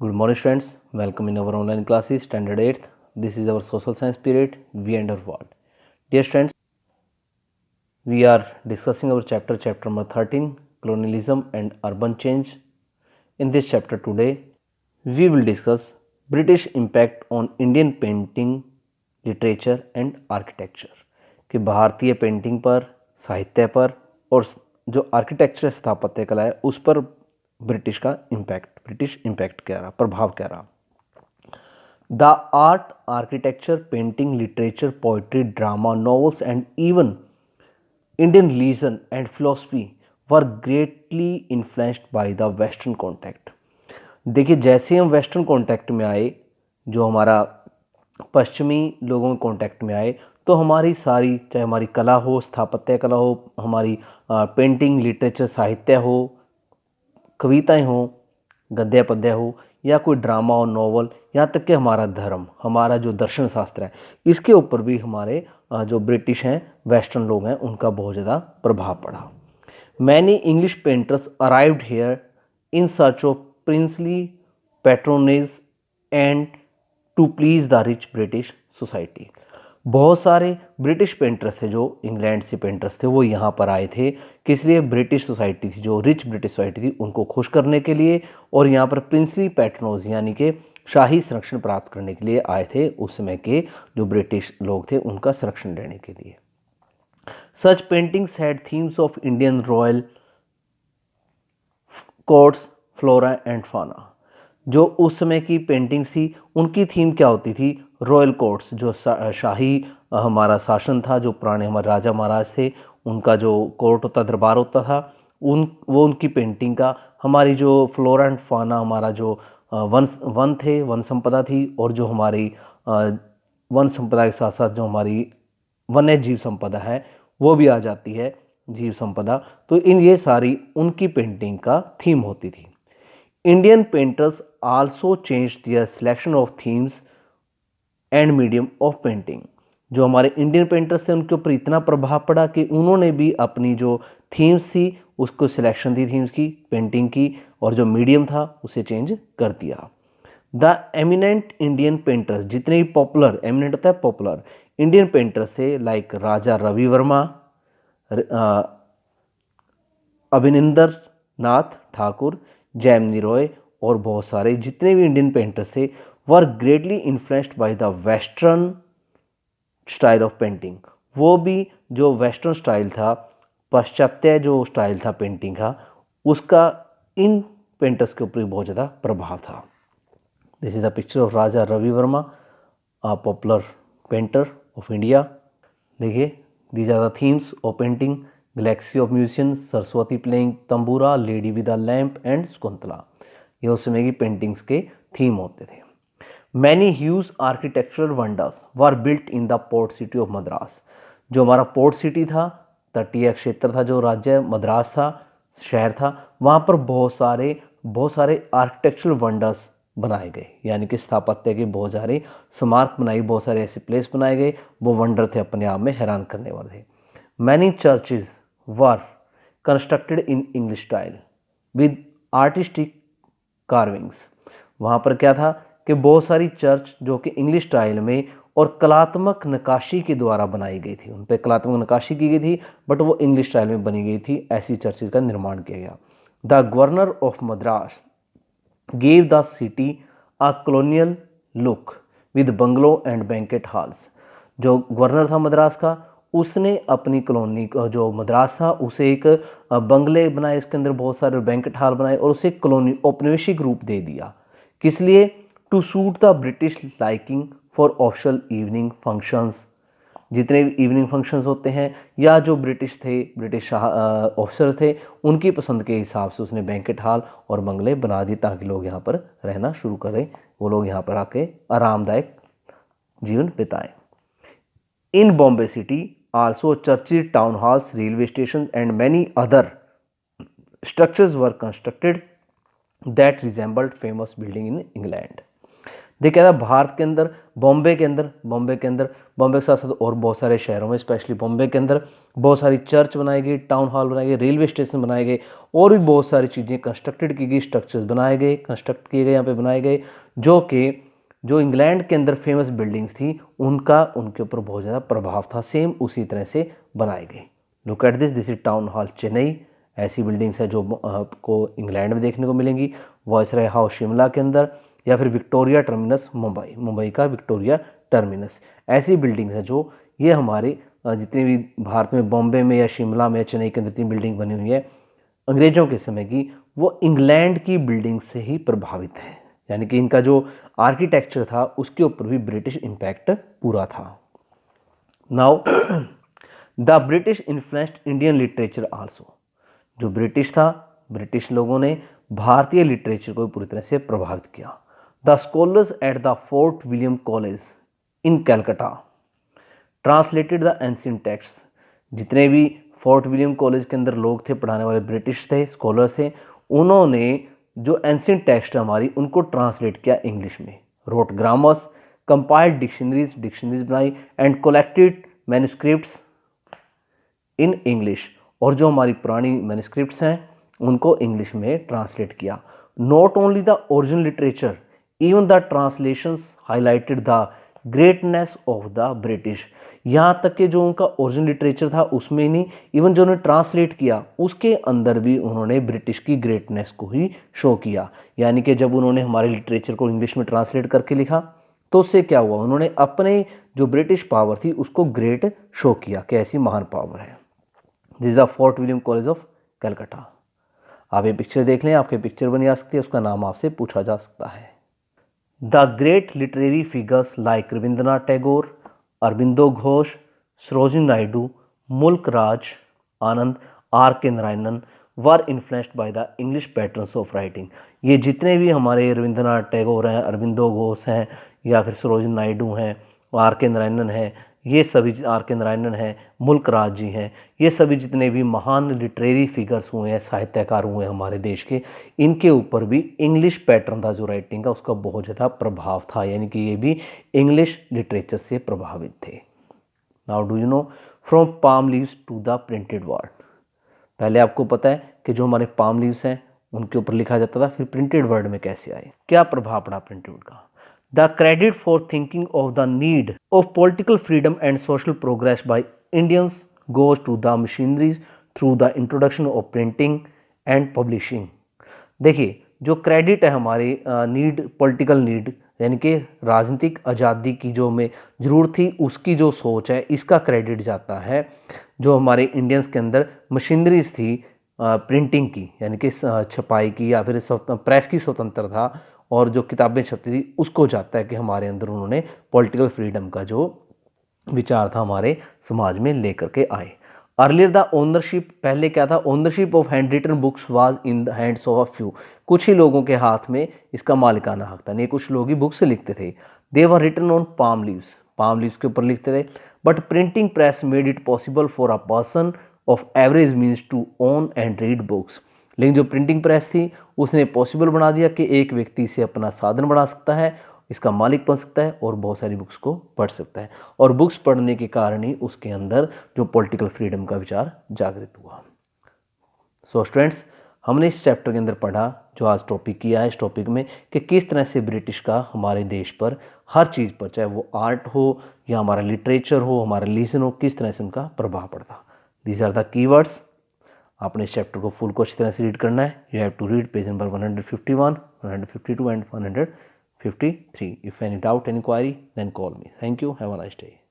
Good morning students, welcome in our online classes standard 8th. This is our social science period, we and our world. Dear students, we are discussing our chapter number 13, colonialism and urban change. In this chapter today, we will discuss British impact on Indian painting, literature and architecture कि भारतीय painting पर, साहित्य पर और जो architecture स्थापत्य कला है उस पर ब्रिटिश इम्पैक्ट क्या रहा, प्रभाव क्या रहा. The art, architecture, painting, literature, poetry, drama, novels, and even Indian religion and philosophy were greatly influenced by the Western contact. देखिए जैसे हम वेस्टर्न कॉन्टैक्ट में आए, जो हमारा पश्चिमी लोगों के कॉन्टैक्ट में आए, तो हमारी सारी, चाहे हमारी कला हो, स्थापत्य कला हो, हमारी पेंटिंग, लिटरेचर, साहित्य हो, कविताएं हो, गद्य पद्य हो या कोई ड्रामा और नॉवल, यहाँ तक कि हमारा धर्म, हमारा जो दर्शन शास्त्र है, इसके ऊपर भी हमारे जो ब्रिटिश हैं, वेस्टर्न लोग हैं, उनका बहुत ज़्यादा प्रभाव पड़ा. Many English painters arrived here in search of princely patronage and to please the rich British society. बहुत सारे ब्रिटिश पेंटर्स थे, जो इंग्लैंड से पेंटर्स थे, वो यहाँ पर आए थे. किस लिए? ब्रिटिश सोसाइटी थी, जो रिच ब्रिटिश सोसाइटी थी, उनको खुश करने के लिए, और यहाँ पर प्रिंसली पैट्रोनोज यानी कि शाही संरक्षण प्राप्त करने के लिए आए थे. उस समय के जो ब्रिटिश लोग थे उनका संरक्षण देने के लिए. Such paintings had themes of Indian royal courts, flora and fauna. जो उस समय की पेंटिंग्स थी, उनकी थीम क्या होती थी? रॉयल कोर्ट्स, जो शाही हमारा शासन था, जो पुराने हमारे राजा महाराज थे, उनका जो कोर्ट होता, दरबार होता था, वो उनकी पेंटिंग का. हमारी जो फ्लोरा एंड फाना, हमारा जो वन थे, वन संपदा थी, और जो हमारी वन संपदा के साथ साथ जो हमारी वन्य जीव संपदा है, वो भी आ जाती है, जीव संपदा. तो ये सारी उनकी पेंटिंग का थीम होती थी. Indian painters also change their selection of themes and medium of painting. जो हमारे इंडियन पेंटर्स थे, उनके ऊपर इतना प्रभाव पड़ा कि उन्होंने भी अपनी जो थीम्स थी, उसको सिलेक्शन दी थीम्स की, पेंटिंग की, और जो मीडियम था उसे चेंज कर दिया. द एमिनेंट इंडियन पेंटर्स, जितने भी पॉपुलर, एमिनेंट होता है पॉपुलर, इंडियन पेंटर्स थे, लाइक राजा रवि वर्मा, अभिनिंदर नाथ ठाकुर, जैमिनी रॉय, और बहुत सारे जितने भी इंडियन पेंटर्स थे, were greatly influenced by the western style of painting. वो भी जो वेस्टर्न स्टाइल था, पाश्चात्य जो स्टाइल था पेंटिंग का, उसका इन पेंटर्स के ऊपर बहुत ज़्यादा प्रभाव था. This is the picture of Raja Ravi Varma, a popular painter of India. देखिए, these are the themes of painting: Galaxy of Musicians, Saraswati playing tambura, lady with a lamp and Shakuntala. ये उस समय की पेंटिंग्स के थीम होते थे. Many huge architectural wonders were built in the port city of Madras. जो हमारा पोर्ट सिटी था, तटीय क्षेत्र था, जो राज्य मद्रास था, शहर था, वहाँ पर बहुत सारे आर्किटेक्चरल वंडर्स बनाए गए, यानी कि स्थापत्य के बहुत सारे स्मारक बनाए, बहुत सारे ऐसे प्लेस बनाए गए, वो वंडर थे, अपने आप में हैरान करने वाले थे. Many churches were constructed in English style with artistic carvings. वहाँ पर क्या था कि बहुत सारी चर्च जो कि इंग्लिश स्टाइल में और कलात्मक नक्काशी के द्वारा बनाई गई थी, उन पर कलात्मक नक्काशी की गई थी, बट वो इंग्लिश स्टाइल में बनी गई थी. ऐसी चर्चेज का निर्माण किया गया. The governor of Madras gave the city a colonial look with bungalow and banquet halls. जो गवर्नर था मद्रास का, उसने अपनी कॉलोनी जो मद्रास था उसे एक बंगले बनाए, इसके अंदर बहुत सारे बैंकेट हॉल बनाए, और उसे कॉलोनी औपनिवेशिक रूप दे दिया. किस लिए? To suit the British liking for official evening functions. जितने भी इवनिंग फंक्शंस होते हैं, या जो ब्रिटिश ऑफिसर थे, उनकी पसंद के हिसाब से उसने बैंकेट हॉल और बंगले बना दिए, ताकि लोग यहाँ पर रहना शुरू करें, वो लोग यहाँ पर आके आरामदायक जीवन बिताएं. In Bombay city also churches, town halls, railway station and many other structures were constructed that resembled famous building in England. देखिए क्या था भारत के अंदर, बॉम्बे के अंदर, बॉम्बे के साथ साथ और बहुत सारे शहरों में, स्पेशली बॉम्बे के अंदर बहुत सारी चर्च बनाई गई, टाउन हॉल बनाए गए, रेलवे स्टेशन बनाए गए और भी बहुत सारी चीज़ें कंस्ट्रक्टेड की गई, स्ट्रक्चर्स बनाए गए, कंस्ट्रक्ट किए गए, यहाँ पे बनाए गए, जो कि जो इंग्लैंड के अंदर फेमस बिल्डिंग्स थी उनका उनके ऊपर बहुत ज़्यादा प्रभाव था, सेम उसी तरह से बनाए गए। Look at this is town hall Chennai. ऐसी बिल्डिंग्स है जो आपको इंग्लैंड में देखने को मिलेंगी। वॉइसरॉय हाउस शिमला के अंदर, या फिर विक्टोरिया टर्मिनस मुंबई का विक्टोरिया टर्मिनस। ऐसी बिल्डिंग्स हैं जो ये हमारे जितनी भी भारत में बॉम्बे में या शिमला में या चेन्नई के अंदर जितनी बिल्डिंग बनी हुई है अंग्रेज़ों के समय की, वो इंग्लैंड की बिल्डिंग से ही प्रभावित है। यानी कि इनका जो आर्किटेक्चर था उसके ऊपर भी ब्रिटिश इम्पैक्ट पूरा था। Now the British influenced Indian literature also. जो ब्रिटिश था, ब्रिटिश लोगों ने भारतीय लिटरेचर को पूरी तरह से प्रभावित किया। The scholars at the fort William college in Calcutta translated the ancient text. जितने भी फोर्ट विलियम कॉलेज के अंदर लोग थे, पढ़ाने वाले ब्रिटिश थे, स्कॉलर्स थे, उन्होंने जो एंशिएंट टेक्स्ट हमारी उनको ट्रांसलेट किया इंग्लिश में। रोट ग्रामर्स, कंपाइल्ड डिक्शनरीज बनाई and collected manuscripts in English. और जो हमारी पुरानी मैन्युस्क्रिप्ट्स हैं उनको इंग्लिश में ट्रांसलेट किया। Not only the original literature, even the translations highlighted the greatness of the British. यहाँ तक कि जो उनका ओरिजिनल लिटरेचर था उसमें नहीं, इवन जो उन्होंने ट्रांसलेट किया उसके अंदर भी उन्होंने ब्रिटिश की ग्रेटनेस को ही शो किया। यानी कि जब उन्होंने हमारे लिटरेचर को इंग्लिश में ट्रांसलेट करके लिखा तो उससे क्या हुआ, उन्होंने अपने जो ब्रिटिश पावर थी उसको ग्रेट शो किया कि ऐसी महान पावर है। This is the fort William college of Calcutta. आप ये पिक्चर देख लें, आपके पिक्चर बनी आ सकती है, उसका नाम आपसे पूछा जा सकता है। The great literary figures like Rabindranath Tagore, Aurobindo Ghosh, Sarojini Naidu, Mulk Raj Anand, R K Narayanan were influenced by the English patterns of writing. ये जितने भी हमारे रविंद्रनाथ टैगोर हैं, अरबिंदो घोष हैं, या फिर सरोजिनी नायडू हैं, आर के नारायणन हैं, ये सभी आर के नारायणन हैं, मुल्क राज जी हैं, ये सभी जितने भी महान लिटरेरी फिगर्स हुए हैं, साहित्यकार हुए हैं हमारे देश के, इनके ऊपर भी इंग्लिश पैटर्न था जो राइटिंग का उसका बहुत ज़्यादा प्रभाव था। यानी कि ये भी इंग्लिश लिटरेचर से प्रभावित थे। Now do you know from palm leaves to the printed word. पहले आपको पता है कि जो हमारे पाम लीव्स हैं उनके ऊपर लिखा जाता था, फिर प्रिंटेड वर्ड में कैसे आए, क्या प्रभाव पड़ा प्रिंटेड वर्ड का। The credit for thinking of the need of political freedom and social progress by Indians goes to the missionaries through the introduction of printing and publishing। देखिए जो क्रेडिट है हमारे नीड, पॉलिटिकल नीड यानी कि राजनीतिक आज़ादी की जो हमें ज़रूरत थी उसकी जो सोच है, इसका क्रेडिट जाता है जो हमारे इंडियंस के अंदर मशीनरीज थी प्रिंटिंग की, यानी कि छपाई की या फिर प्रेस की स्वतंत्रता और जो किताबें छपती थी उसको जाता है कि हमारे अंदर उन्होंने पॉलिटिकल फ्रीडम का जो विचार था हमारे समाज में लेकर के आए। अर्लियर द ओनरशिप, पहले क्या था, ownership of hand written books was in the hands of a few. कुछ ही लोगों के हाथ में इसका मालिकाना हक था, नहीं कुछ लोग ही बुक्स लिखते थे। They were written on palm leaves के ऊपर लिखते थे। But printing press made it possible for a person of average means to own and read books. लेकिन जो प्रिंटिंग प्रेस थी उसने पॉसिबल बना दिया कि एक व्यक्ति इसे अपना साधन बना सकता है, इसका मालिक बन सकता है और बहुत सारी बुक्स को पढ़ सकता है। और बुक्स पढ़ने के कारण ही उसके अंदर जो पॉलिटिकल फ्रीडम का विचार जागृत हुआ। सो स्टूडेंट्स, हमने इस चैप्टर के अंदर पढ़ा जो आज टॉपिक किया है इस टॉपिक में कि किस तरह से ब्रिटिश का हमारे देश पर हर चीज़ पर, चाहे वो आर्ट हो या हमारा लिटरेचर हो, हमारा रिलीजन हो, किस तरह से उनका प्रभाव पड़ता। These are the keywords. आपने इस चैप्टर को फुल को अच्छी तरह से रीड करना है। You have to read page number 151, 152 and 153। If any doubt any query then call me. Thank you, have a nice day.